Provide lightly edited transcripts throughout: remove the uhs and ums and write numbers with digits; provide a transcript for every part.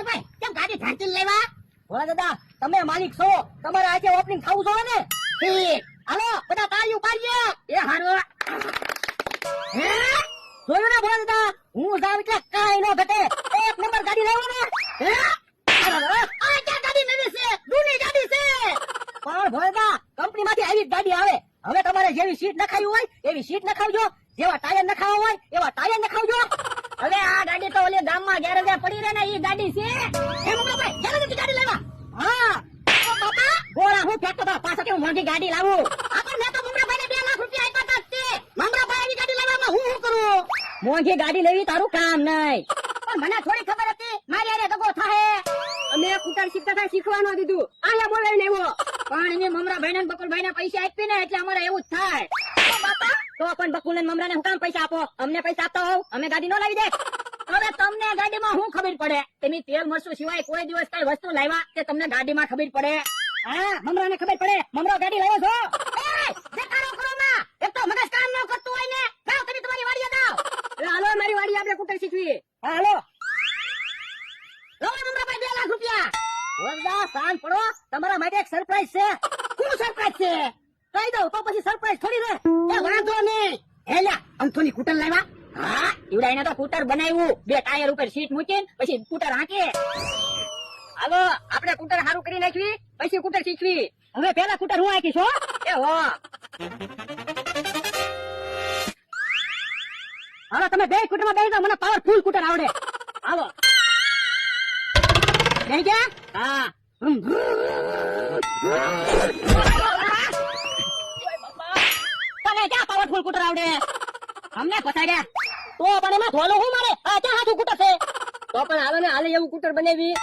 ભાઈ કેમ ગાડી ઢાંચીને લેવા? ભોળા દાદા તમે માલિક છો, તમારે આજે ઓપનિંગ થવું જોઈએ ને. ઠીક, હાલો બધા તાળીઓ પાડીએ. એ હારો હે જોયું ને ભોળા દાદા, હું જાવ એટલે કાઈ નો ઘટે. એક નંબર ગાડી લેવો ને. હે આ ક્યાં ગાડી નવી છે? જૂની ગાડી છે. પણ ભોળા દાદા કંપનીમાંથી આવી ગાડી આવે. હવે તમારે જેવી સીટ નખાવી હોય એવી સીટ નખાવજો, જેવા ટાયર નખાવા હોય એવા ટાયર નખાવજો. હવે આ ગાડી તો ઓલી ગામમાં ગેરેજે પડી રહે ને ઈ ગાડી છે. એમ ભાઈ ગેરેજથી ગાડી લેવા. હા તો બાપા ગોળા હું ફેંકતો તો પાછા હું મોંઘી ગાડી લાવું. આપણ મેં તો મમરાભાઈને 2 લાખ રૂપિયા આપ્યા હતા તે. મમરાભાઈ ની ગાડી લેવામાં હું કરું? મોંઘી ગાડી લેવી તારું કામ નહીં. પણ મને થોડી ખબર હતી મારી આરે દગો થાહે. અમે કુટર શીખતા શીખવાનો દીધું આયા બોલાવીને આવ્યો. પણ એને મમરાભાઈને ને બકુલભાઈને પૈસા આપી ને એટલે અમારે એવું જ થાય. તો બાપા તો પણ બકુલ ને મમરાને હું કામ પૈસા આપો? અમને પૈસા આપતા હોવ અમે ગાડી નો લાવી દે. હવે તમને ગાડીમાં શું ખબર પડે? તમે તેલ મરચું સિવાય કોઈ દિવસ કઈ વસ્તુ લાવ્યા કે તમને ગાડીમાં ખબર પડે? હા મમરાને ખબર પડે. મમરા ગાડી લાવ્યો છો? એ દેખાડો કરો માં. એક તો મગજ કામ ન કરતું હોય ને. જાઓ તમે તમારી વાડીએ જાઓ. એ હાલો મારી વાડી આપણે કુટર શીખવી. હા હાલો લો મમરાભાઈ 2 લાખ રૂપિયા. વરદા શાંત પડો, તમારા માટે એક સરપ્રાઈઝ છે. શું સરપ્રાઈઝ છે? કહી દઉં તો પછી સરપ્રાઈઝ થોડી રહે. એ વાંધો નહીં. હેલા અંથોની કુટર લાવ્યા? હા ઈવડાઈને તો કુટર બનાવ્યું. 2 ટાયર ઉપર સીટ મૂકીને પછી કુટર હાંકે. હાલો આપણે કુટર હારું કરી નાખવી પછી કુટર શીખવી. હવે પેલા કુટર હું હાંકીશ હો. એ હો હાલો તમે 2 કુટરમાં બેસી જાઓ, મને પાવરફુલ કુટર આવડે. હાલો બેસી ગયા? હા તને ક્યાં પાવરફુલ કુટર આવડે? અમને પછાડ્યા તો પણ એમાં ધોલો હું મારે? આ ક્યાં હાથું કુટર છે? તો પણ હાલો ને હાલે એવું કુટર બનાવી.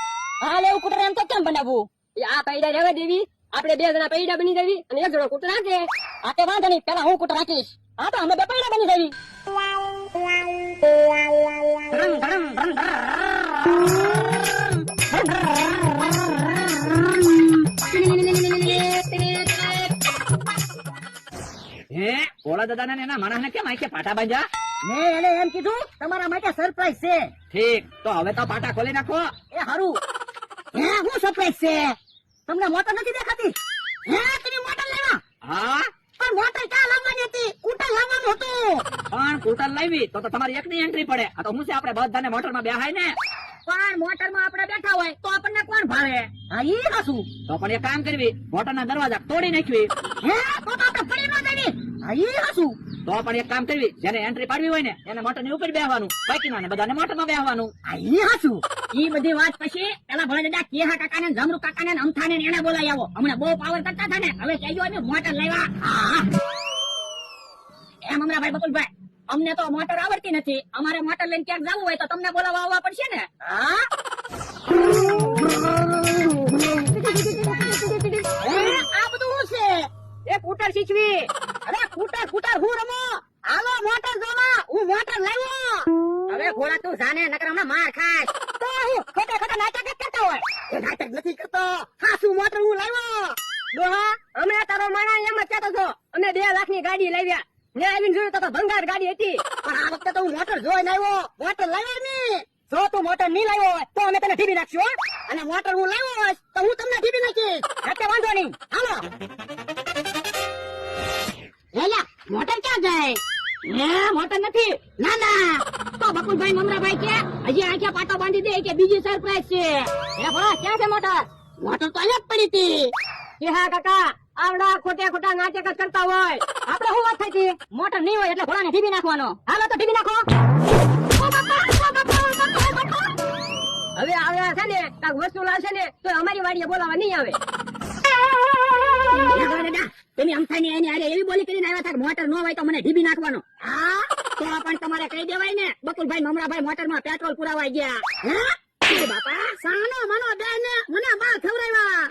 હાલે એવું કુટર એમ તો કેમ બનાવવું? આ પૈડા રહેવા દેવી, આપણે 2 જણા પૈડા બની દેવી અને 1 જણો કુટર રાખે. આ તે વાંધો નહીં, પેલા હું કુટર રાખીશ. હા તો અમે 2 પૈડા બની દેવી. હે ભોળા દાદા ને એના માણસ ને કેમ આખે પાટા બાંધ્યા? મેં એને એમ કીધું તમારા માટે સરપ્રાઈઝ છે. ઠીક, તો હવે તો પાટા ખોલી નાખો. એ હારું. હે હું સરપ્રાઈઝ છે? તમને મોટર નથી દેખાતી? હે તમે મોટર લેવા? હા પણ મોટર ક્યાં લાવવાની હતી? કુટર લાવવાનું હતું. પણ કુટર લાવી તો તમારી એકની એન્ટ્રી પડે. આ તો હું છે આપણે બધાને મોટરમાં બેહાય ને. પણ મોટરમાં આપણે બેઠા હોય તો આપણને કોણ ભાવે? હા ઈ હાસું. તો પણ એક કામ કરવી, મોટરના દરવાજા તોડી નાખવી. હે તો આપણે પડી ન જવી. હા ઈ હાસું. તો પણ એક કામ કરવી, જેને એન્ટ્રી પાડવી હોય ને એને મોટરની ઉપર બેહવાનું, બાકીના ને બધાને મોટરમાં બેહવાનું. હા ઈ હાસું. ઈ બધી વાત પછી પેલા ભોળા દાદા કેહા કાકાને જમરૂ કાકાને અમથાને એને બોલાવી આવો. હમણાં બહુ પાવર કરતા હતા ને, હવે કહેજો અમે મોટર લાવ્યા. હા એમ અમરાભાઈ બકુલભાઈ અમને તો મોટર આવડતી નથી. અમારે મોટર લઈને ક્યાંક જવું હોય તો તમને બોલાવવા આવવા પડશે ને. હા આ બધું શું છે? એ કુટર શીખવી. અરે કુટર કુટર હું રમો. હાલો મોટર જોવા, હું મોટર લાવ્યો. હવે ઘોડા તું જાને નકર હમણાં માર ખાય. તો હું ખોટા ખોટા નાટક જ કરતા હોય. એ નાટક નથી કરતો, હાસું મોટર હું લાવ્યો. ડોહા અમે તારો માણા એમ જ કહેતો છો અમે 2 લાખની ગાડી લાવ્યા. ને આવીને જોયું તો ભંગાર ગાડી હતી. પણ આ વખતે તો હું મોટર જોઈને આવ્યો. મોટર લાવ્યો નહીં. જો તું મોટર નહીં લાવ્યો હોય તો અમે તને ઢીબી નાખશું. અને મોટર હું લાવ્યો હોય તો હું તમને ઢીબી નાખીશ. એટલે વાંધો નહીં. હાલો એલા મોટર ક્યાં જાય? હે મોટર નથી. ના ના તો બકુલભાઈ મમરાભાઈ કે હજી આંખે પાટો બાંધી દે કે બીજી સરપ્રાઈઝ છે. હે ભલા ક્યાં છે મોટર? મોટર તો અહીંયા જ પડી હતી. કે હા કાકા આવડા ખોટા ખોટા નાટક જ કરતા હોય. આપણે શું વાત થઈ હતી? મોટર નહીં હોય એટલે ઘોડાને ઢીબી નાખવાનો. હાલો તો ઢીબી નાખો. હવે આવ્યા છે ને કાંક વસ્તુ લાવશે ને તો અમારી વાડીએ બોલાવા નહીં આવે. તમે અમથાની એની હારે એવી બોલી કરીને આવ્યા હતા મોટર ન હોય તો મને ઢીબી નાખવાનો. હા તો પણ તમારે કહી દેવાય ને બકુલભાઈ મમરાભાઈ મોટરમાં પેટ્રોલ પુરાવા ગયા. હે બાપા સાનો મનો દે ને મને બા ખવડાવ્યા.